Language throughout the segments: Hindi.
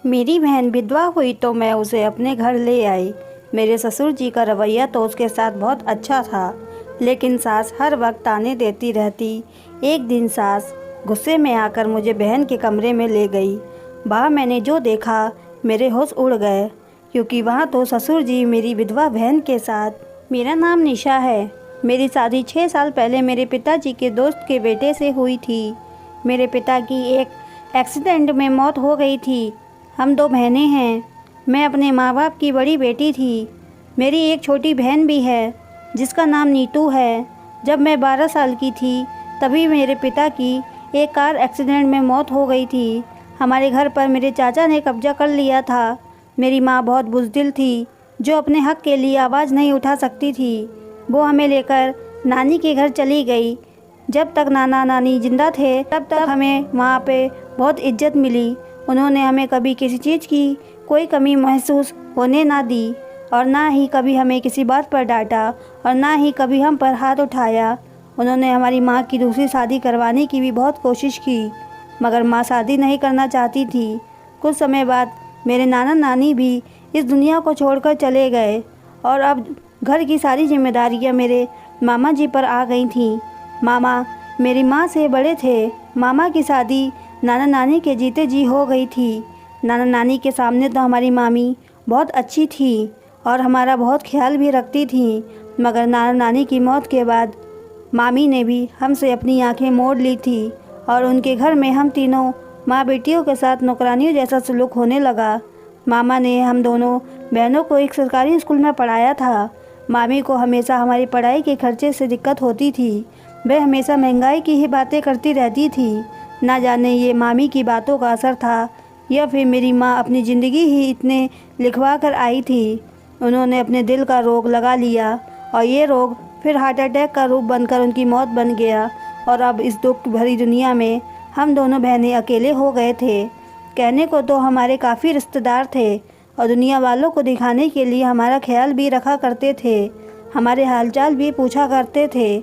मेरी बहन विधवा हुई तो मैं उसे अपने घर ले आई। मेरे ससुर जी का रवैया तो उसके साथ बहुत अच्छा था, लेकिन सास हर वक्त ताने देती रहती। एक दिन सास गुस्से में आकर मुझे बहन के कमरे में ले गई। वहाँ मैंने जो देखा मेरे होश उड़ गए, क्योंकि वहाँ तो ससुर जी मेरी विधवा बहन के साथ। मेरा नाम निशा है। मेरी शादी 6 साल पहले मेरे पिताजी के दोस्त के बेटे से हुई थी। मेरे पिता की एक एक्सीडेंट में मौत हो गई थी। हम 2 बहनें हैं। मैं अपने माँ बाप की बड़ी बेटी थी। मेरी एक छोटी बहन भी है जिसका नाम नीतू है। जब मैं 12 साल की थी तभी मेरे पिता की एक कार एक्सीडेंट में मौत हो गई थी। हमारे घर पर मेरे चाचा ने कब्जा कर लिया था। मेरी माँ बहुत बुज़दिल थी, जो अपने हक के लिए आवाज़ नहीं उठा सकती थी। वो हमें लेकर नानी के घर चली गई। जब तक नाना नानी जिंदा थे तब तक हमें वहाँ पे बहुत इज्जत मिली। उन्होंने हमें कभी किसी चीज़ की कोई कमी महसूस होने ना दी, और ना ही कभी हमें किसी बात पर डांटा, और ना ही कभी हम पर हाथ उठाया। उन्होंने हमारी माँ की दूसरी शादी करवाने की भी बहुत कोशिश की, मगर माँ शादी नहीं करना चाहती थी। कुछ समय बाद मेरे नाना नानी भी इस दुनिया को छोड़कर चले गए, और अब घर की सारी जिम्मेदारियाँ मेरे मामा जी पर आ गई थीं। मामा मेरी माँ से बड़े थे। मामा की शादी नाना नानी के जीते जी हो गई थी। नाना नानी के सामने तो हमारी मामी बहुत अच्छी थी और हमारा बहुत ख्याल भी रखती थी, मगर नाना नानी की मौत के बाद मामी ने भी हमसे अपनी आंखें मोड़ ली थी, और उनके घर में हम तीनों माँ बेटियों के साथ नौकरानियों जैसा सलूक होने लगा। मामा ने हम दोनों बहनों को एक सरकारी स्कूल में पढ़ाया था। मामी को हमेशा हमारी पढ़ाई के खर्चे से दिक्कत होती थी। वह हमेशा महंगाई की ही बातें करती रहती थी। ना जाने ये मामी की बातों का असर था या फिर मेरी माँ अपनी ज़िंदगी ही इतने लिखवा कर आई थी। उन्होंने अपने दिल का रोग लगा लिया, और ये रोग फिर हार्ट अटैक का रूप बनकर उनकी मौत बन गया। और अब इस दुख भरी दुनिया में हम दोनों बहनें अकेले हो गए थे। कहने को तो हमारे काफ़ी रिश्तेदार थे, और दुनिया वालों को दिखाने के लिए हमारा ख्याल भी रखा करते थे, हमारे हालचाल भी पूछा करते थे,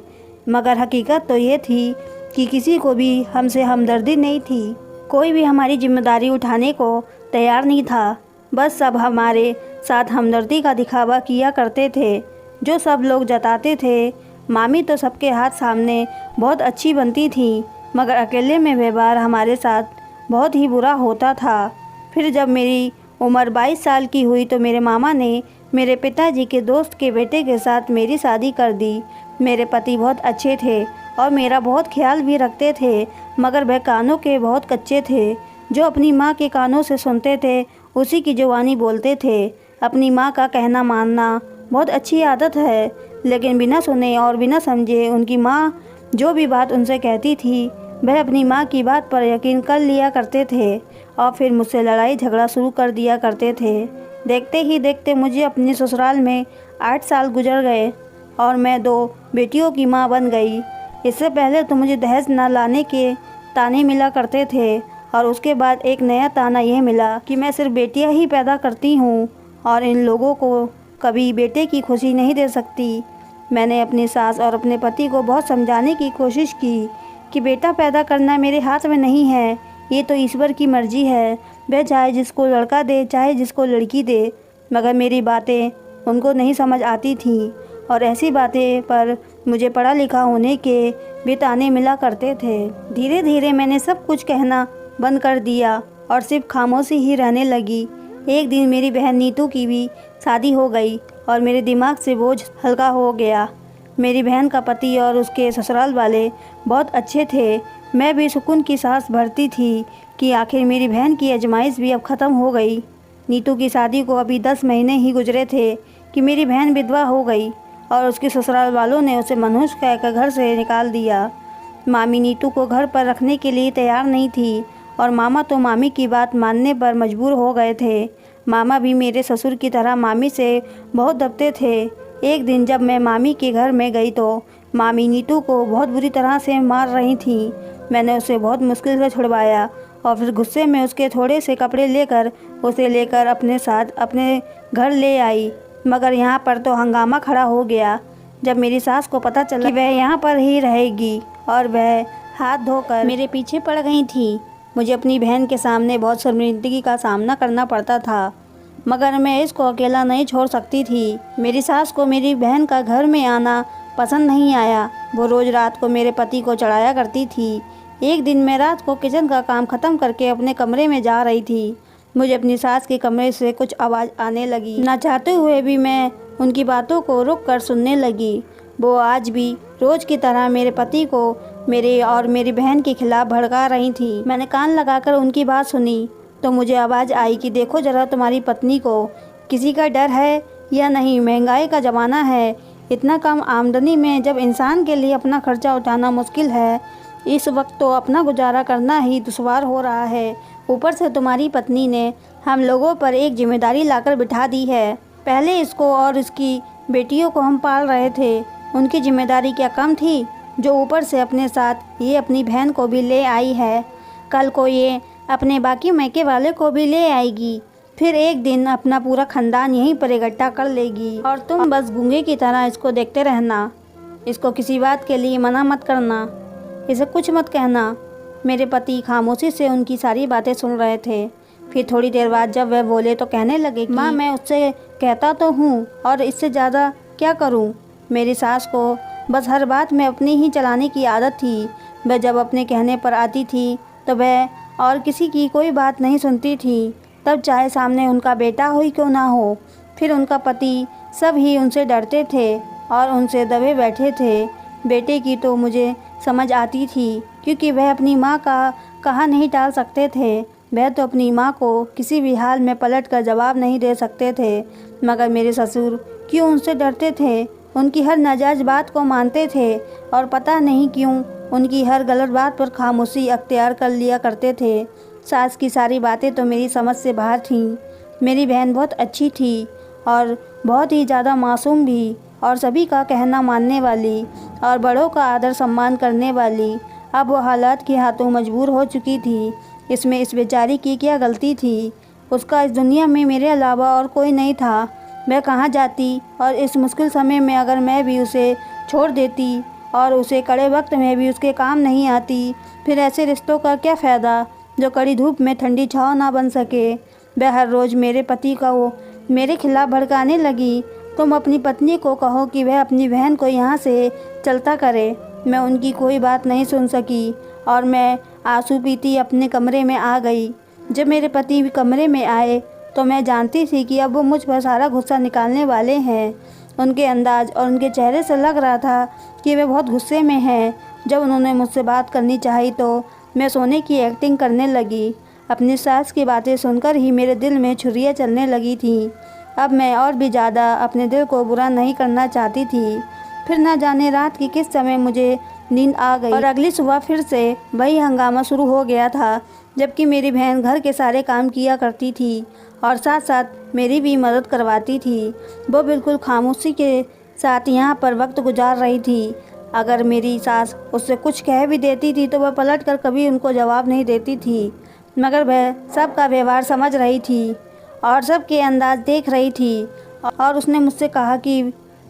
मगर हकीकत तो ये थी कि किसी को भी हमसे हमदर्दी नहीं थी। कोई भी हमारी जिम्मेदारी उठाने को तैयार नहीं था। बस सब हमारे साथ हमदर्दी का दिखावा किया करते थे, जो सब लोग जताते थे। मामी तो सबके हाथ सामने बहुत अच्छी बनती थी, मगर अकेले में व्यवहार हमारे साथ बहुत ही बुरा होता था। फिर जब मेरी उम्र 22 साल की हुई तो मेरे मामा ने मेरे पिताजी के दोस्त के बेटे के साथ मेरी शादी कर दी। मेरे पति बहुत अच्छे थे और मेरा बहुत ख्याल भी रखते थे, मगर वह कानों के बहुत कच्चे थे। जो अपनी माँ के कानों से सुनते थे उसी की जुबानी बोलते थे। अपनी माँ का कहना मानना बहुत अच्छी आदत है, लेकिन बिना सुने और बिना समझे उनकी माँ जो भी बात उनसे कहती थी वह अपनी माँ की बात पर यकीन कर लिया करते थे, और फिर मुझसे लड़ाई झगड़ा शुरू कर दिया करते थे। देखते ही देखते मुझे अपने ससुराल में 8 साल गुजर गए और मैं 2 बेटियों की माँ बन गई। इससे पहले तो मुझे दहेज न लाने के ताने मिला करते थे, और उसके बाद एक नया ताना यह मिला कि मैं सिर्फ बेटियां ही पैदा करती हूँ और इन लोगों को कभी बेटे की खुशी नहीं दे सकती। मैंने अपनी सास और अपने पति को बहुत समझाने की कोशिश की कि बेटा पैदा करना मेरे हाथ में नहीं है, ये तो ईश्वर की मर्जी है। वह चाहे जिसको लड़का दे चाहे जिसको लड़की दे, मगर मेरी बातें उनको नहीं समझ आती थी, और ऐसी बातें पर मुझे पढ़ा लिखा होने के भी ताने मिला करते थे। धीरे धीरे मैंने सब कुछ कहना बंद कर दिया और सिर्फ खामोशी ही रहने लगी। एक दिन मेरी बहन नीतू की भी शादी हो गई और मेरे दिमाग से बोझ हल्का हो गया। मेरी बहन का पति और उसके ससुराल वाले बहुत अच्छे थे। मैं भी सुकून की सांस भरती थी कि आखिर मेरी बहन की आजमाइश भी अब ख़त्म हो गई। नीतू की शादी को अभी 10 महीने ही गुजरे थे कि मेरी बहन विधवा हो गई और उसके ससुराल वालों ने उसे मनहूस कहकर घर से निकाल दिया। मामी नीतू को घर पर रखने के लिए तैयार नहीं थी, और मामा तो मामी की बात मानने पर मजबूर हो गए थे। मामा भी मेरे ससुर की तरह मामी से बहुत दबते थे। एक दिन जब मैं मामी के घर में गई तो मामी नीतू को बहुत बुरी तरह से मार रही थी। मैंने उसे बहुत मुश्किल से छुड़वाया और फिर गुस्से में उसके थोड़े से कपड़े लेकर उसे लेकर अपने साथ अपने घर ले आई, मगर यहाँ पर तो हंगामा खड़ा हो गया जब मेरी सास को पता चला कि वह यहाँ पर ही रहेगी, और वह हाथ धोकर मेरे पीछे पड़ गई थी। मुझे अपनी बहन के सामने बहुत शर्मिंदगी का सामना करना पड़ता था, मगर मैं इसको अकेला नहीं छोड़ सकती थी। मेरी सास को मेरी बहन का घर में आना पसंद नहीं आया। वो रोज़ रात को मेरे पति को चढ़ाया करती थी। एक दिन मैं रात को किचन का काम ख़त्म करके अपने कमरे में जा रही थी। मुझे अपनी सास के कमरे से कुछ आवाज़ आने लगी। ना चाहते हुए भी मैं उनकी बातों को रुक कर सुनने लगी। वो आज भी रोज़ की तरह मेरे पति को मेरे और मेरी बहन के खिलाफ़ भड़का रही थी। मैंने कान लगाकर उनकी बात सुनी तो मुझे आवाज़ आई कि देखो ज़रा, तुम्हारी पत्नी को किसी का डर है या नहीं। महंगाई का ज़माना है, इतना कम आमदनी में जब इंसान के लिए अपना खर्चा उठाना मुश्किल है, इस वक्त तो अपना गुजारा करना ही दुश्वार हो रहा है। ऊपर से तुम्हारी पत्नी ने हम लोगों पर एक जिम्मेदारी लाकर बिठा दी है। पहले इसको और इसकी बेटियों को हम पाल रहे थे, उनकी जिम्मेदारी क्या कम थी, जो ऊपर से अपने साथ ये अपनी बहन को भी ले आई है। कल को ये अपने बाकी मैके वाले को भी ले आएगी, फिर एक दिन अपना पूरा खानदान यहीं पर इकट्ठा कर लेगी और तुम बस गूंगे की तरह इसको देखते रहना। इसको किसी बात के लिए मना मत करना, इसे कुछ मत कहना। मेरे पति खामोशी से उनकी सारी बातें सुन रहे थे। फिर थोड़ी देर बाद जब वह बोले तो कहने लगे, माँ मैं उससे कहता तो हूँ और इससे ज़्यादा क्या करूँ। मेरी सास को बस हर बात में अपनी ही चलाने की आदत थी। वह जब अपने कहने पर आती थी तो वह और किसी की कोई बात नहीं सुनती थी, तब चाहे सामने उनका बेटा हो ही क्यों ना हो। फिर उनका पति सब ही उनसे डरते थे और उनसे दबे बैठे थे। बेटे की तो मुझे समझ आती थी, क्योंकि वह अपनी माँ का कहा नहीं टाल सकते थे। वह तो अपनी माँ को किसी भी हाल में पलट कर जवाब नहीं दे सकते थे, मगर मेरे ससुर क्यों उनसे डरते थे, उनकी हर नाजायज़ बात को मानते थे और पता नहीं क्यों उनकी हर गलत बात पर खामोशी अख्तियार कर लिया करते थे। सास की सारी बातें तो मेरी समझ से बाहर थीं। मेरी बहन बहुत अच्छी थी और बहुत ही ज़्यादा मासूम भी, और सभी का कहना मानने वाली और बड़ों का आदर सम्मान करने वाली। अब वो हालात के हाथों मजबूर हो चुकी थी। इसमें इस बेचारी की क्या गलती थी। उसका इस दुनिया में मेरे अलावा और कोई नहीं था। मैं कहाँ जाती, और इस मुश्किल समय में अगर मैं भी उसे छोड़ देती और उसे कड़े वक्त में भी उसके काम नहीं आती, फिर ऐसे रिश्तों का क्या फ़ायदा जो कड़ी धूप में ठंडी छाँव ना बन सके। वह हर रोज़ मेरे पति का वो मेरे खिलाफ़ भड़काने लगी। तुम अपनी पत्नी को कहो कि वह अपनी बहन को यहाँ से चलता करे। मैं उनकी कोई बात नहीं सुन सकी और मैं आंसू पीती अपने कमरे में आ गई। जब मेरे पति भी कमरे में आए तो मैं जानती थी कि अब वो मुझ पर सारा गुस्सा निकालने वाले हैं। उनके अंदाज और उनके चेहरे से लग रहा था कि वे बहुत गुस्से में हैं। जब उन्होंने मुझसे बात करनी चाही तो मैं सोने की एक्टिंग करने लगी। अपनी सास की बातें सुनकर ही मेरे दिल में छुरियाँ चलने लगी थीं। अब मैं और भी ज़्यादा अपने दिल को बुरा नहीं करना चाहती थी। फिर ना जाने रात की किस समय मुझे नींद आ गई और अगली सुबह फिर से वही हंगामा शुरू हो गया था। जबकि मेरी बहन घर के सारे काम किया करती थी और साथ साथ मेरी भी मदद करवाती थी। वो बिल्कुल खामोशी के साथ यहाँ पर वक्त गुजार रही थी। अगर मेरी सास उससे कुछ कह भी देती थी तो वह पलट कर कभी उनको जवाब नहीं देती थी, मगर वह सबका व्यवहार समझ रही थी और सबके अंदाज देख रही थी। और उसने मुझसे कहा कि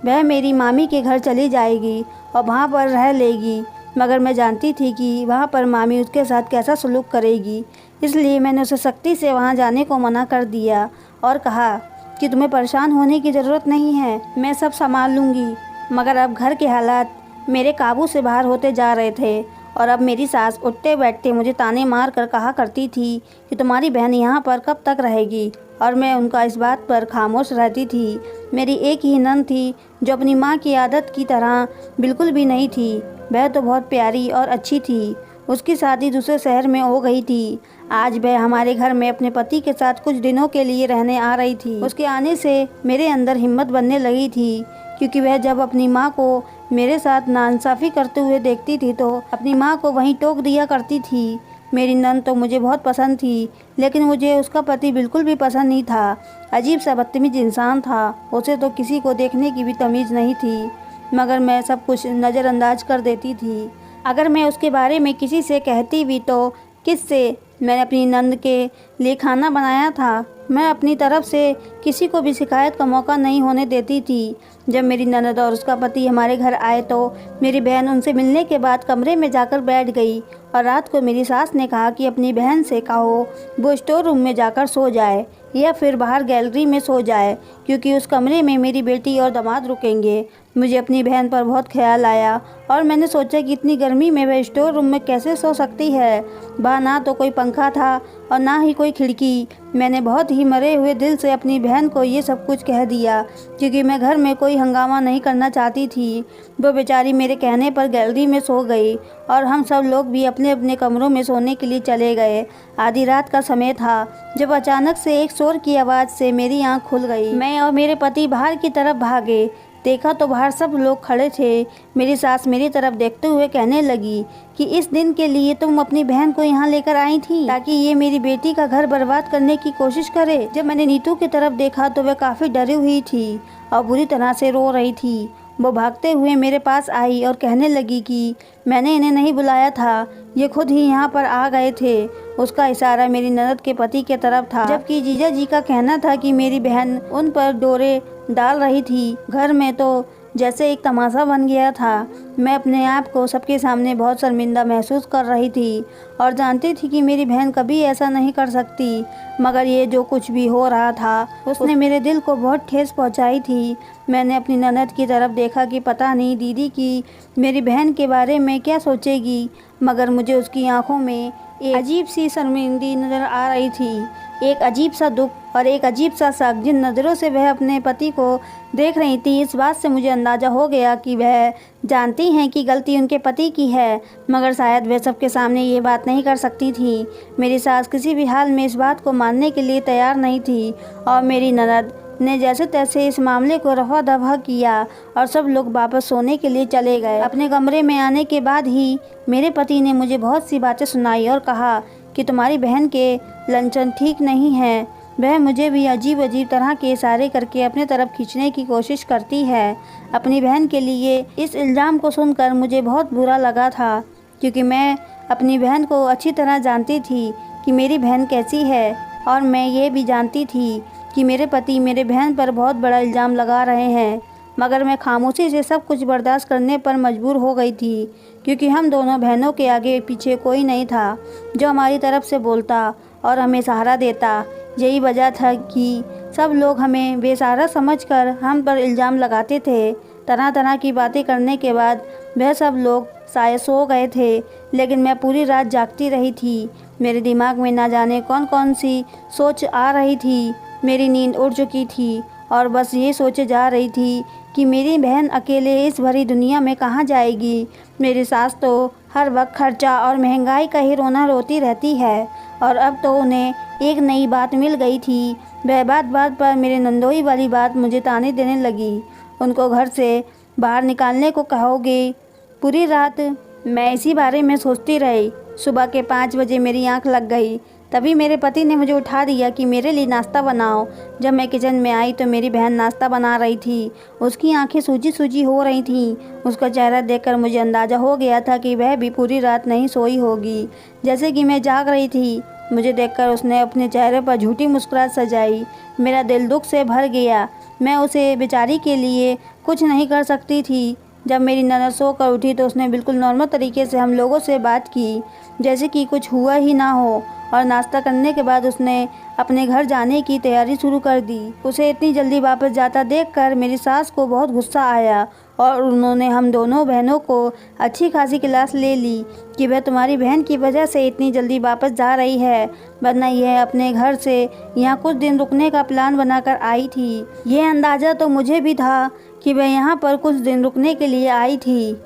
वह मेरी मामी के घर चली जाएगी और वहाँ पर रह लेगी, मगर मैं जानती थी कि वहाँ पर मामी उसके साथ कैसा सलूक करेगी। इसलिए मैंने उसे सख्ती से वहाँ जाने को मना कर दिया और कहा कि तुम्हें परेशान होने की ज़रूरत नहीं है, मैं सब संभाल लूँगी। मगर अब घर के हालात मेरे काबू से बाहर होते जा रहे थे और अब मेरी सास उठते बैठते मुझे ताने मार कर कहा करती थी कि तुम्हारी बहन यहाँ पर कब तक रहेगी, और मैं उनका इस बात पर खामोश रहती थी। मेरी एक ही नंद थी जो अपनी माँ की आदत की तरह बिल्कुल भी नहीं थी। वह तो बहुत प्यारी और अच्छी थी। उसकी शादी दूसरे शहर में हो गई थी। आज वह हमारे घर में अपने पति के साथ कुछ दिनों के लिए रहने आ रही थी। उसके आने से मेरे अंदर हिम्मत बनने लगी थी, क्योंकि वह जब अपनी माँ को मेरे साथ नाइंसाफ़ी करते हुए देखती थी तो अपनी माँ को वहीं टोक दिया करती थी। मेरी नंद तो मुझे बहुत पसंद थी, लेकिन मुझे उसका पति बिल्कुल भी पसंद नहीं था। अजीब सा बदतमीज इंसान था। उसे तो किसी को देखने की भी तमीज़ नहीं थी, मगर मैं सब कुछ नज़रअंदाज कर देती थी। अगर मैं उसके बारे में किसी से कहती भी तो किससे। मैं अपनी नंद के लिए खाना बनाया था। मैं अपनी तरफ से किसी को भी शिकायत का मौका नहीं होने देती थी। जब मेरी ननद और उसका पति हमारे घर आए तो मेरी बहन उनसे मिलने के बाद कमरे में जाकर बैठ गई और रात को मेरी सास ने कहा कि अपनी बहन से कहो वो स्टोर रूम में जाकर सो जाए या फिर बाहर गैलरी में सो जाए, क्योंकि उस कमरे में मेरी बेटी और दामाद रुकेंगे। मुझे अपनी बहन पर बहुत ख्याल आया और मैंने सोचा कि इतनी गर्मी में वह स्टोर रूम में कैसे सो सकती है। वहाँ ना तो कोई पंखा था और ना ही कोई खिड़की। मैंने बहुत ही मरे हुए दिल से अपनी बहन को ये सब कुछ कह दिया, क्योंकि मैं घर में कोई हंगामा नहीं करना चाहती थी। वो बेचारी मेरे कहने पर गैलरी में सो गई और हम सब लोग भी अपने अपने कमरों में सोने के लिए चले गए। आधी रात का समय था जब अचानक से एक शोर की आवाज़ से मेरी आँख खुल गई। मैं और मेरे पति बाहर की तरफ भागे। देखा तो बाहर सब लोग खड़े थे। मेरी सास मेरी तरफ देखते हुए कहने लगी कि इस दिन के लिए तुम अपनी बहन को यहाँ लेकर आई थी ताकि ये मेरी बेटी का घर बर्बाद करने की कोशिश करे। जब मैंने नीतू की तरफ देखा तो वह काफ़ी डरी हुई थी और बुरी तरह से रो रही थी। वो भागते हुए मेरे पास आई और कहने लगी कि मैंने इन्हें नहीं बुलाया था, ये खुद ही यहाँ पर आ गए थे। उसका इशारा मेरी ननद के पति के तरफ था, जबकि जीजा जी का कहना था कि मेरी बहन उन पर डोरे डाल रही थी। घर में तो जैसे एक तमाशा बन गया था। मैं अपने आप को सबके सामने बहुत शर्मिंदा महसूस कर रही थी और जानती थी कि मेरी बहन कभी ऐसा नहीं कर सकती, मगर ये जो कुछ भी हो रहा था उसने मेरे दिल को बहुत ठेस पहुंचाई थी। मैंने अपनी ननद की तरफ देखा कि पता नहीं दीदी की मेरी बहन के बारे में क्या सोचेगी, मगर मुझे उसकी आंखों में एक अजीब सी शर्मिंदगी नज़र आ रही थी, एक अजीब सा दुख और एक अजीब सा शक। जिन नज़रों से वह अपने पति को देख रही थी, इस बात से मुझे अंदाज़ा हो गया कि वह जानती हैं कि गलती उनके पति की है, मगर शायद वह सबके सामने ये बात नहीं कर सकती थी। मेरी सास किसी भी हाल में इस बात को मानने के लिए तैयार नहीं थी और मेरी ननद ने जैसे तैसे इस मामले को रफा दफा किया और सब लोग वापस सोने के लिए चले गए। अपने कमरे में आने के बाद ही मेरे पति ने मुझे बहुत सी बातें सुनाई और कहा कि तुम्हारी बहन के लंचन ठीक नहीं है। वह मुझे भी अजीब अजीब तरह के इशारे करके अपने तरफ खींचने की कोशिश करती है। अपनी बहन के लिए इस इल्ज़ाम को सुनकर मुझे बहुत बुरा लगा था, क्योंकि मैं अपनी बहन को अच्छी तरह जानती थी कि मेरी बहन कैसी है और मैं ये भी जानती थी कि मेरे पति मेरे बहन पर बहुत बड़ा इल्ज़ाम लगा रहे हैं। मगर मैं खामोशी से सब कुछ बर्दाश्त करने पर मजबूर हो गई थी, क्योंकि हम दोनों बहनों के आगे पीछे कोई नहीं था जो हमारी तरफ से बोलता और हमें सहारा देता। यही वजह था कि सब लोग हमें बेसहारा समझकर हम पर इल्ज़ाम लगाते थे। तरह तरह की बातें करने के बाद वह सब लोग शायद सो गए थे, लेकिन मैं पूरी रात जागती रही थी। मेरे दिमाग में ना जाने कौन कौन सी सोच आ रही थी। मेरी नींद उड़ चुकी थी और बस ये सोचे जा रही थी कि मेरी बहन अकेले इस भरी दुनिया में कहाँ जाएगी। मेरी सास तो हर वक्त खर्चा और महंगाई का ही रोना रोती रहती है और अब तो उन्हें एक नई बात मिल गई थी। वह बात बात पर मेरे नंदोई वाली बात मुझे ताने देने लगी। उनको घर से बाहर निकालने को कहोगे। पूरी रात मैं इसी बारे में सोचती रही। सुबह के 5 बजे मेरी आंख लग गई। तभी मेरे पति ने मुझे उठा दिया कि मेरे लिए नाश्ता बनाओ। जब मैं किचन में आई तो मेरी बहन नाश्ता बना रही थी। उसकी आंखें सूजी सूजी हो रही थीं। उसका चेहरा देखकर मुझे अंदाज़ा हो गया था कि वह भी पूरी रात नहीं सोई होगी। जैसे कि मैं जाग रही थी, मुझे देखकर उसने अपने चेहरे पर झूठी मुस्कुराहट सजाई। मेरा दिल दुख से भर गया। मैं उसे बेचारी के लिए कुछ नहीं कर सकती थी। जब मेरी ननद सोकर उठी तो उसने बिल्कुल नॉर्मल तरीके से हम लोगों से बात की, जैसे कि कुछ हुआ ही ना हो, और नाश्ता करने के बाद उसने अपने घर जाने की तैयारी शुरू कर दी। उसे इतनी जल्दी वापस जाता देखकर मेरी सास को बहुत गुस्सा आया और उन्होंने हम दोनों बहनों को अच्छी खासी क्लास ले ली कि वह तुम्हारी बहन की वजह से इतनी जल्दी वापस जा रही है, वरना यह अपने घर से यहाँ कुछ दिन रुकने का प्लान बनाकर आई थी। यह अंदाज़ा तो मुझे भी था कि वह यहाँ पर कुछ दिन रुकने के लिए आई थी,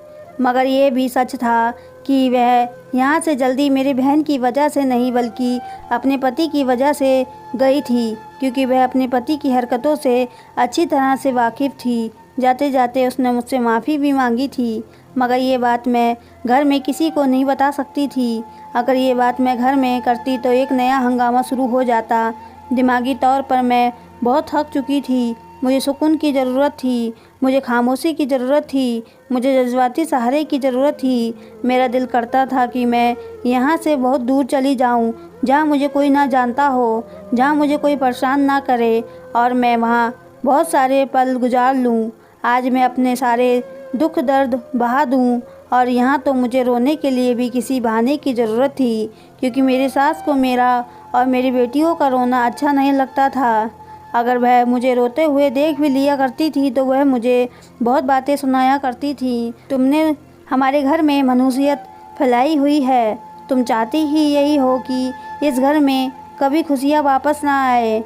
मगर यह भी सच था कि वह यहाँ से जल्दी मेरी बहन की वजह से नहीं बल्कि अपने पति की वजह से गई थी, क्योंकि वह अपने पति की हरकतों से अच्छी तरह से वाकिफ़ थी। जाते जाते उसने मुझसे माफ़ी भी मांगी थी, मगर ये बात मैं घर में किसी को नहीं बता सकती थी। अगर ये बात मैं घर में करती तो एक नया हंगामा शुरू हो जाता। दिमागी तौर पर मैं बहुत थक चुकी थी मुझे सुकून की ज़रूरत थी, मुझे खामोशी की ज़रूरत थी, मुझे जज्बाती सहारे की ज़रूरत थी। मेरा दिल करता था कि मैं यहाँ से बहुत दूर चली जाऊँ, जहाँ मुझे कोई ना जानता हो, जहाँ मुझे कोई परेशान ना करे और मैं वहाँ बहुत सारे पल गुजार लूँ। आज मैं अपने सारे दुख दर्द बहा दूँ और यहाँ तो मुझे रोने के लिए भी किसी बहाने की ज़रूरत थी, क्योंकि मेरी सास को मेरा और मेरी बेटियों का रोना अच्छा नहीं लगता था। अगर वह मुझे रोते हुए देख भी लिया करती थी तो वह मुझे बहुत बातें सुनाया करती थी। तुमने हमारे घर में मनुष्यत फैलाई हुई है, तुम चाहती ही यही हो कि इस घर में कभी खुशियाँ वापस ना आए,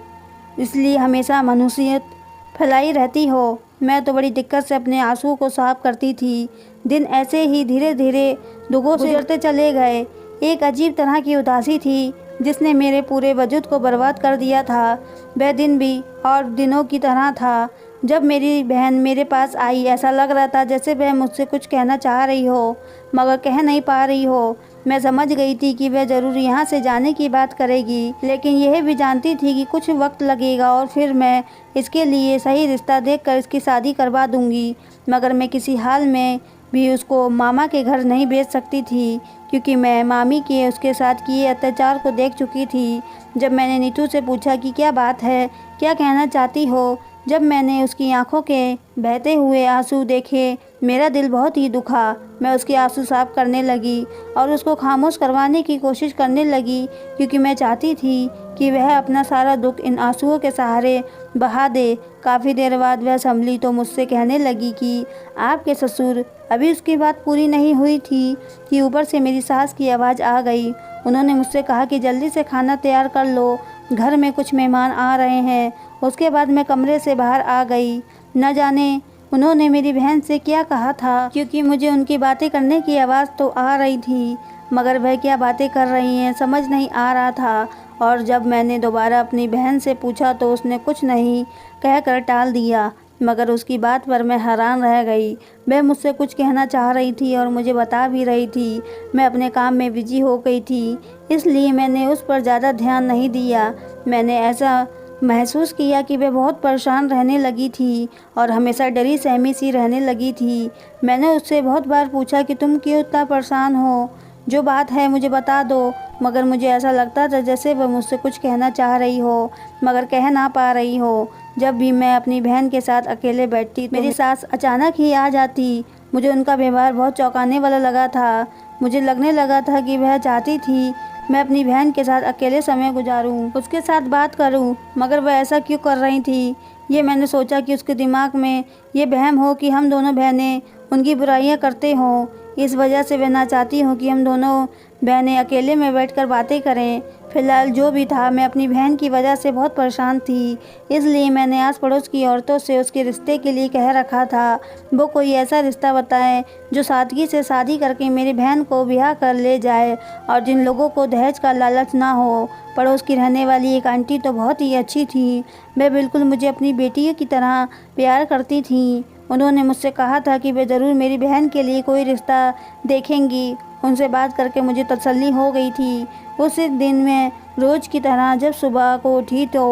इसलिए हमेशा मनुष्यत फैलाई रहती हो। मैं तो बड़ी दिक्कत से अपने आंसुओं को साफ करती थी। दिन ऐसे ही धीरे धीरे दुखों से गुजरते चले गए। एक अजीब तरह की उदासी थी जिसने मेरे पूरे वजूद को बर्बाद कर दिया था। वह दिन भी और दिनों की तरह था। जब मेरी बहन मेरे पास आई, ऐसा लग रहा था जैसे वह मुझसे कुछ कहना चाह रही हो मगर कह नहीं पा रही हो। मैं समझ गई थी कि वह ज़रूर यहाँ से जाने की बात करेगी, लेकिन यह भी जानती थी कि कुछ वक्त लगेगा और फिर मैं इसके लिए सही रिश्ता देखकर इसकी शादी करवा दूँगी। मगर मैं किसी हाल में भी उसको मामा के घर नहीं भेज सकती थी, क्योंकि मैं मामी के उसके साथ किए अत्याचार को देख चुकी थी। जब मैंने नीतू से पूछा कि क्या बात है, क्या कहना चाहती हो, जब मैंने उसकी आंखों के बहते हुए आंसू देखे, मेरा दिल बहुत ही दुखा। मैं उसके आंसू साफ करने लगी और उसको खामोश करवाने की कोशिश करने लगी, क्योंकि मैं चाहती थी कि वह अपना सारा दुख इन आंसुओं के सहारे बहा दे। काफ़ी देर बाद वह संभली तो मुझसे कहने लगी कि आपके ससुर, अभी उसकी बात पूरी नहीं हुई थी कि ऊपर से मेरी सास की आवाज़ आ गई। उन्होंने मुझसे कहा कि जल्दी से खाना तैयार कर लो, घर में कुछ मेहमान आ रहे हैं। उसके बाद मैं कमरे से बाहर आ गई। न जाने उन्होंने मेरी बहन से क्या कहा था, क्योंकि मुझे उनकी बातें करने की आवाज़ तो आ रही थी, मगर वह क्या बातें कर रही हैं समझ नहीं आ रहा था। और जब मैंने दोबारा अपनी बहन से पूछा तो उसने कुछ नहीं कहकर टाल दिया, मगर उसकी बात पर मैं हैरान रह गई। वह मुझसे कुछ कहना चाह रही थी और मुझे बता भी रही थी। मैं अपने काम में बिजी हो गई थी, इसलिए मैंने उस पर ज़्यादा ध्यान नहीं दिया। मैंने ऐसा महसूस किया कि वह बहुत परेशान रहने लगी थी और हमेशा डरी सहमी सी रहने लगी थी। मैंने उससे बहुत बार पूछा कि तुम क्यों इतना परेशान हो, जो बात है मुझे बता दो, मगर मुझे ऐसा लगता था जैसे वह मुझसे कुछ कहना चाह रही हो मगर कह ना पा रही हो। जब भी मैं अपनी बहन के साथ अकेले बैठती मेरी सास अचानक ही आ जाती। मुझे उनका व्यवहार बहुत चौंकाने वाला लगा था। मुझे लगने लगा था कि वह चाहती थी मैं अपनी बहन के साथ अकेले समय गुजारूं, उसके साथ बात करूं, मगर वह ऐसा क्यों कर रही थी। ये मैंने सोचा कि उसके दिमाग में ये वहम हो कि हम दोनों बहनें उनकी बुराइयां करते हों। इस वजह से वह ना चाहती हूँ कि हम दोनों बहनें अकेले में बैठकर बातें करें। फिलहाल जो भी था, मैं अपनी बहन की वजह से बहुत परेशान थी, इसलिए मैंने आस पड़ोस की औरतों से उसके रिश्ते के लिए कह रखा था वो कोई ऐसा रिश्ता बताएं जो सादगी से शादी करके मेरी बहन को ब्याह कर ले जाए और जिन लोगों को दहेज का लालच ना हो। पड़ोस की रहने वाली एक आंटी तो बहुत ही अच्छी थी। वह बिल्कुल मुझे अपनी बेटियों की तरह प्यार करती थी। उन्होंने मुझसे कहा था कि वे ज़रूर मेरी बहन के लिए कोई रिश्ता देखेंगी। उनसे बात करके मुझे तसल्ली हो गई थी। उस दिन मैं रोज़ की तरह जब सुबह को उठी तो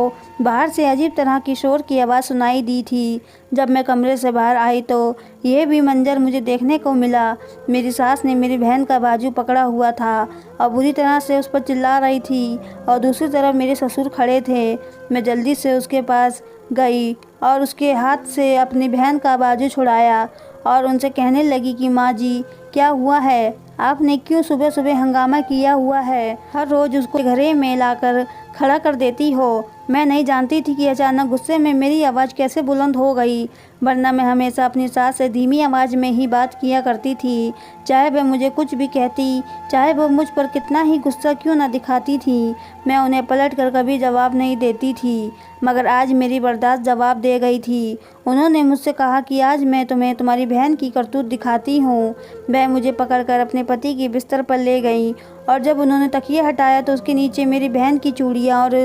बाहर से अजीब तरह की शोर की आवाज़ सुनाई दी थी। जब मैं कमरे से बाहर आई तो यह भी मंजर मुझे देखने को मिला। मेरी सास ने मेरी बहन का बाजू पकड़ा हुआ था और बुरी तरह से उस पर चिल्ला रही थी और दूसरी तरफ मेरे ससुर खड़े थे। मैं जल्दी से उसके पास गई और उसके हाथ से अपनी बहन का बाजू छुड़ाया और उनसे कहने लगी कि माँ जी, क्या हुआ है, आपने क्यों सुबह सुबह हंगामा किया हुआ है, हर रोज़ उसको घरे में लाकर खड़ा कर देती हो। मैं नहीं जानती थी कि अचानक गुस्से में मेरी आवाज़ कैसे बुलंद हो गई, वरना मैं हमेशा अपनी सास से धीमी आवाज़ में ही बात किया करती थी, चाहे वह मुझे कुछ भी कहती, चाहे वह मुझ पर कितना ही गुस्सा क्यों ना दिखाती थी। मैं उन्हें पलट कर कभी जवाब नहीं देती थी, मगर आज मेरी बर्दाश्त जवाब दे गई थी। उन्होंने मुझसे कहा कि आज मैं तुम्हें तुम्हारी बहन की करतूत दिखाती हूँ। वह मुझे पकड़कर अपने पति के बिस्तर पर ले गई और जब उन्होंने तकिया हटाया तो उसके नीचे मेरी बहन की चूड़ियाँ और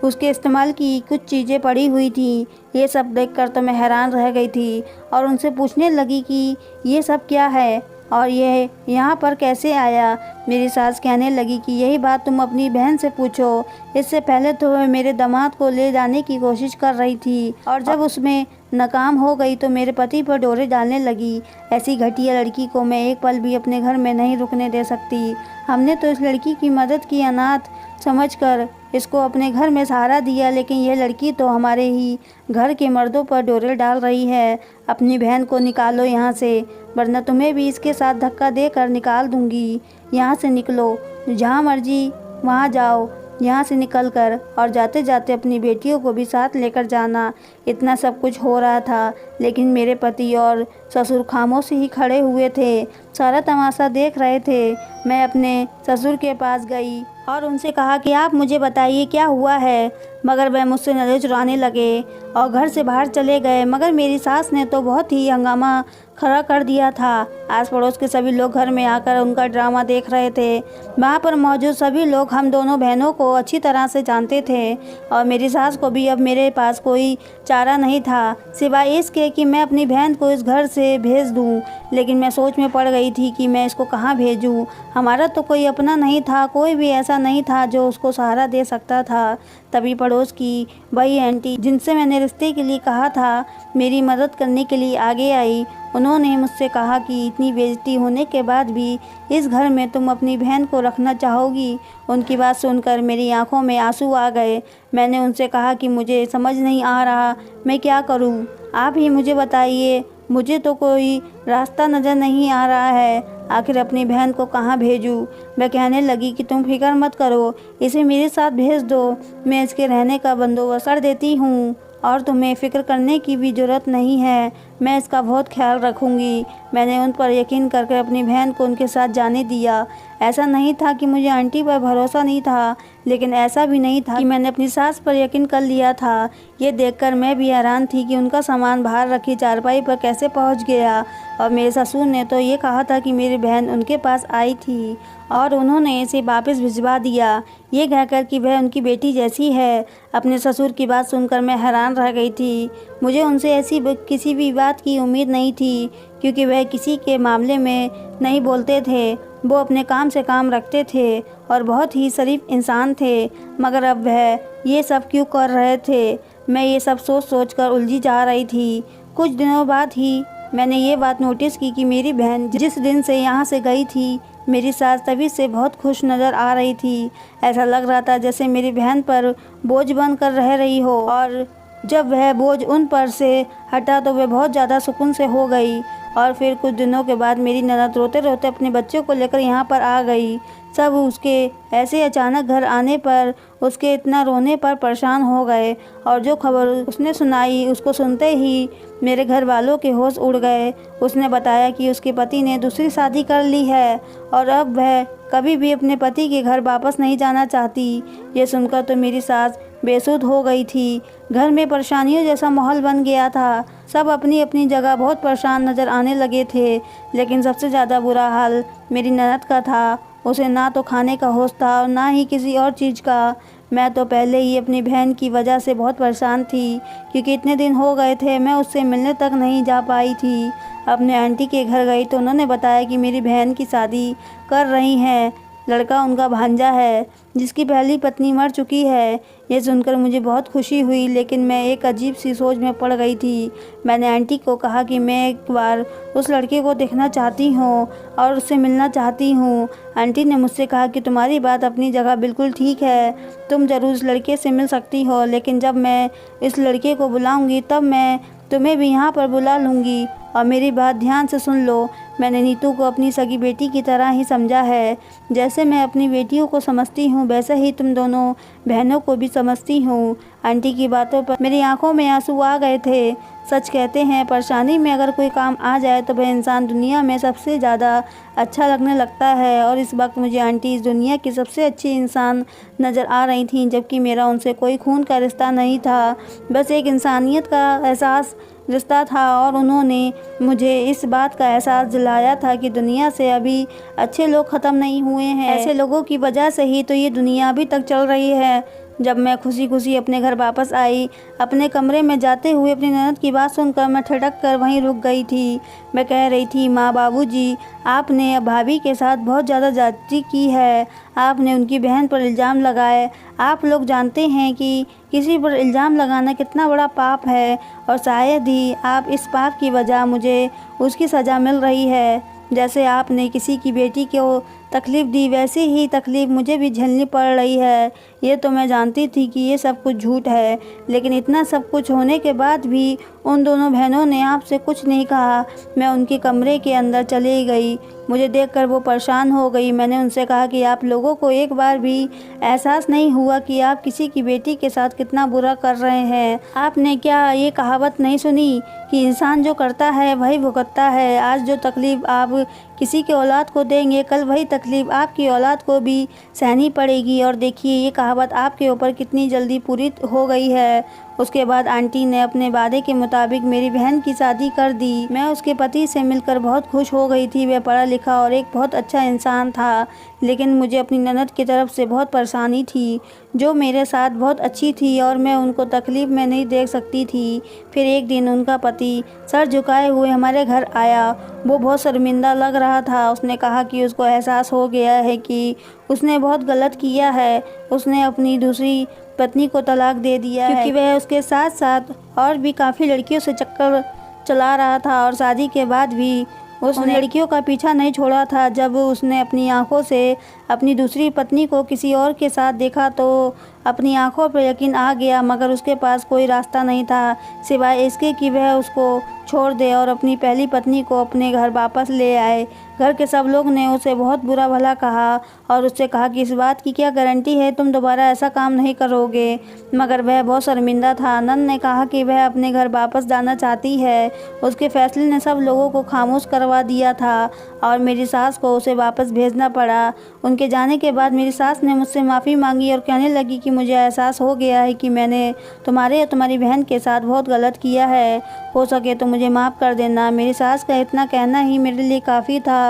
उसके इस्तेमाल की कुछ चीज़ें पड़ी हुई थी। ये सब देखकर तो मैं हैरान रह गई थी और उनसे पूछने लगी कि ये सब क्या है। और यह यहाँ पर कैसे आया। मेरी सास कहने लगी कि यही बात तुम अपनी बहन से पूछो, इससे पहले तो वह मेरे दामाद को ले जाने की कोशिश कर रही थी और जब उसमें नाकाम हो गई तो मेरे पति पर डोरे डालने लगी। ऐसी घटिया लड़की को मैं एक पल भी अपने घर में नहीं रुकने दे सकती। हमने तो इस लड़की की मदद की, अनाथ समझकर इसको अपने घर में सहारा दिया, लेकिन यह लड़की तो हमारे ही घर के मर्दों पर डोरे डाल रही है। अपनी बहन को निकालो यहाँ से, वरना तुम्हें भी इसके साथ धक्का देकर निकाल दूंगी। यहाँ से निकलो, जहाँ मर्जी वहाँ जाओ, यहाँ से निकलकर, और जाते जाते अपनी बेटियों को भी साथ लेकर जाना। इतना सब कुछ हो रहा था, लेकिन मेरे पति और ससुर खामोश ही खड़े हुए थे, सारा तमाशा देख रहे थे। मैं अपने ससुर के पास गई और उनसे कहा कि आप मुझे बताइए क्या हुआ है, मगर वह मुझसे नज़र चुराने लगे और घर से बाहर चले गए। मगर मेरी सास ने तो बहुत ही हंगामा खड़ा कर दिया था। आस पड़ोस के सभी लोग घर में आकर उनका ड्रामा देख रहे थे। वहाँ पर मौजूद सभी लोग हम दोनों बहनों को अच्छी तरह से जानते थे और मेरी सास को भी अब मेरे पास कोई चारा नहीं था सिवाय इसके कि मैं अपनी बहन को इस घर से भेज दूँ। लेकिन मैं सोच में पड़ गई थी कि मैं इसको कहाँ भेजूँ। हमारा तो कोई अपना नहीं था, कोई भी ऐसा नहीं था जो उसको सहारा दे सकता था। तभी पड़ोस की वही आंटी जिनसे मैंने रिश्ते के लिए कहा था, मेरी मदद करने के लिए आगे आई। उन्होंने मुझसे कहा कि इतनी बेइज्जती होने के बाद भी इस घर में तुम अपनी बहन को रखना चाहोगी। उनकी बात सुनकर मेरी आंखों में आंसू आ गए। मैंने उनसे कहा कि मुझे समझ नहीं आ रहा मैं क्या करूं, आप ही मुझे बताइए, मुझे तो कोई रास्ता नज़र नहीं आ रहा है, आखिर अपनी बहन को कहाँ भेजूं। मैं कहने लगी कि तुम फिक्र मत करो, इसे मेरे साथ भेज दो, मैं इसके रहने का बंदोबस्त कर देती हूँ और तुम्हें फ़िक्र करने की भी ज़रूरत नहीं है, मैं इसका बहुत ख्याल रखूँगी। मैंने उन पर यकीन करके अपनी बहन को उनके साथ जाने दिया। ऐसा नहीं था कि मुझे आंटी पर भरोसा नहीं था, लेकिन ऐसा भी नहीं था कि मैंने अपनी सास पर यकीन कर लिया था। ये देखकर मैं भी हैरान थी कि उनका सामान बाहर रखी चारपाई पर कैसे पहुंच गया। और मेरे ससुर ने तो ये कहा था कि मेरी बहन उनके पास आई थी और उन्होंने इसे वापस भिजवा दिया, ये कहकर कि वह उनकी बेटी जैसी है। अपने ससुर की बात सुनकर मैं हैरान रह गई थी। मुझे उनसे ऐसी किसी भी बात की उम्मीद नहीं थी, क्योंकि वह किसी के मामले में नहीं बोलते थे। वो अपने काम से काम रखते थे और बहुत ही शरीफ इंसान थे। मगर अब वह ये सब क्यों कर रहे थे, मैं ये सब सोच सोच कर उलझी जा रही थी। कुछ दिनों बाद ही मैंने ये बात नोटिस की कि मेरी बहन जिस दिन से यहाँ से गई थी, मेरी सास तभी से बहुत खुश नज़र आ रही थी। ऐसा लग रहा था जैसे मेरी बहन पर बोझ बन कर रह रही हो, और जब वह बोझ उन पर से हटा तो वह बहुत ज़्यादा सुकून से हो गई। और फिर कुछ दिनों के बाद मेरी ननद रोते रोते अपने बच्चों को लेकर यहाँ पर आ गई। सब उसके ऐसे अचानक घर आने पर उसके इतना रोने पर परेशान हो गए, और जो खबर उसने सुनाई उसको सुनते ही मेरे घर वालों के होश उड़ गए। उसने बताया कि उसके पति ने दूसरी शादी कर ली है और अब वह कभी भी अपने पति के घर वापस नहीं जाना चाहती। ये सुनकर तो मेरी सास बेसुध हो गई थी। घर में परेशानियों जैसा माहौल बन गया था। सब अपनी अपनी जगह बहुत परेशान नज़र आने लगे थे, लेकिन सबसे ज़्यादा बुरा हाल मेरी ननद का था। उसे ना तो खाने का होश था और ना ही किसी और चीज़ का। मैं तो पहले ही अपनी बहन की वजह से बहुत परेशान थी, क्योंकि इतने दिन हो गए थे मैं उससे मिलने तक नहीं जा पाई थी। अपने आंटी के घर गई तो उन्होंने बताया कि मेरी बहन की शादी कर रही हैं। लड़का उनका भांजा है जिसकी पहली पत्नी मर चुकी है। ये सुनकर मुझे बहुत खुशी हुई, लेकिन मैं एक अजीब सी सोच में पड़ गई थी। मैंने आंटी को कहा कि मैं एक बार उस लड़के को देखना चाहती हूँ और उससे मिलना चाहती हूँ। आंटी ने मुझसे कहा कि तुम्हारी बात अपनी जगह बिल्कुल ठीक है, तुम ज़रूर उस लड़के से मिल सकती हो, लेकिन जब मैं इस लड़के को बुलाऊँगी तब मैं तुम्हें भी यहाँ पर बुला लूँगी। और मेरी बात ध्यान से सुन लो, मैंने नीतू को अपनी सगी बेटी की तरह ही समझा है। जैसे मैं अपनी बेटियों को समझती हूँ वैसे ही तुम दोनों बहनों को भी समझती हूँ। आंटी की बातों पर मेरी आंखों में आंसू आ गए थे। सच कहते हैं, परेशानी में अगर कोई काम आ जाए तो वह इंसान दुनिया में सबसे ज़्यादा अच्छा लगने लगता है। और इस वक्त मुझे आंटी इस दुनिया की सबसे अच्छी इंसान नज़र आ रही थी, जबकि मेरा उनसे कोई खून का रिश्ता नहीं था, बस एक इंसानियत का एहसास रिश्ता था। और उन्होंने मुझे इस बात का एहसास दिलाया था कि दुनिया से अभी अच्छे लोग ख़त्म नहीं हुए हैं। ऐसे लोगों की वजह से ही तो ये दुनिया अभी तक चल रही है। जब मैं खुशी खुशी अपने घर वापस आई, अपने कमरे में जाते हुए अपनी ननद की बात सुनकर मैं ठिठक कर वहीं रुक गई थी। मैं कह रही थी, माँ बाबूजी, आपने भाभी के साथ बहुत ज़्यादा ज्यादती की है। आपने उनकी बहन पर इल्ज़ाम लगाए। आप लोग जानते हैं कि किसी पर इल्ज़ाम लगाना कितना बड़ा पाप है, और शायद ही आप इस पाप की वजह मुझे उसकी सज़ा मिल रही है। जैसे आपने किसी की बेटी को तकलीफ़ दी, वैसे ही तकलीफ़ मुझे भी झेलनी पड़ रही है। ये तो मैं जानती थी कि ये सब कुछ झूठ है, लेकिन इतना सब कुछ होने के बाद भी उन दोनों बहनों ने आपसे कुछ नहीं कहा। मैं उनके कमरे के अंदर चली गई। मुझे देखकर वो परेशान हो गई। मैंने उनसे कहा कि आप लोगों को एक बार भी एहसास नहीं हुआ कि आप किसी की बेटी के साथ कितना बुरा कर रहे हैं? आपने क्या ये कहावत नहीं सुनी कि इंसान जो करता है वही भुगतता है? आज जो तकलीफ़ आप किसी के औलाद को देंगे, कल वही तकलीफ़ आपकी औलाद को भी सहनी पड़ेगी। और देखिए, ये कहावत आपके ऊपर कितनी जल्दी पूरी हो गई है। उसके बाद आंटी ने अपने वादे के मुताबिक मेरी बहन की शादी कर दी। मैं उसके पति से मिलकर बहुत खुश हो गई थी। वह पढ़ा लिखा और एक बहुत अच्छा इंसान था, लेकिन मुझे अपनी ननद की तरफ से बहुत परेशानी थी, जो मेरे साथ बहुत अच्छी थी और मैं उनको तकलीफ़ में नहीं देख सकती थी। फिर एक दिन उनका पति सर झुकाए हुए हमारे घर आया। वो बहुत शर्मिंदा लग रहा था। उसने कहा कि उसको एहसास हो गया है कि उसने बहुत गलत किया है। उसने अपनी दूसरी पत्नी को तलाक दे दिया है, क्योंकि वह उसके साथ साथ और भी काफ़ी लड़कियों से चक्कर चला रहा था, और शादी के बाद भी उसने लड़कियों का पीछा नहीं छोड़ा था। जब उसने अपनी आंखों से अपनी दूसरी पत्नी को किसी और के साथ देखा तो अपनी आंखों पर यकीन आ गया, मगर उसके पास कोई रास्ता नहीं था सिवाय इसके कि वह उसको छोड़ दे और अपनी पहली पत्नी को अपने घर वापस ले आए। घर के सब लोग ने उसे बहुत बुरा भला कहा और उससे कहा कि इस बात की क्या गारंटी है तुम दोबारा ऐसा काम नहीं करोगे, मगर वह बहुत शर्मिंदा था। नंद ने कहा कि वह अपने घर वापस जाना चाहती है। उसके फैसले ने सब लोगों को खामोश करवा दिया था और मेरी सास को उसे वापस भेजना पड़ा। उनके जाने के बाद मेरी सास ने मुझसे माफ़ी मांगी और कहने लगी कि मुझे एहसास हो गया है कि मैंने तुम्हारे और तुम्हारी बहन के साथ बहुत गलत किया है। हो सके तो मुझे माफ़ कर देना। मेरी सास का इतना कहना ही मेरे लिए काफ़ी था।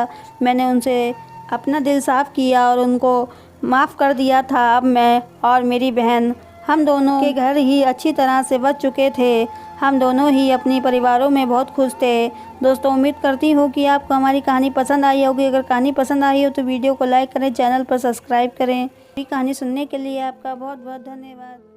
मैंने उनसे अपना दिल साफ़ किया और उनको माफ़ कर दिया था। अब मैं और मेरी बहन हम दोनों के घर ही अच्छी तरह से बच चुके थे। हम दोनों ही अपनी परिवारों में बहुत खुश थे। दोस्तों, उम्मीद करती हूँ कि आपको हमारी कहानी पसंद आई होगी। अगर कहानी पसंद आई हो तो वीडियो को लाइक करें, चैनल पर सब्सक्राइब करें। पूरी कहानी सुनने के लिए आपका बहुत बहुत धन्यवाद।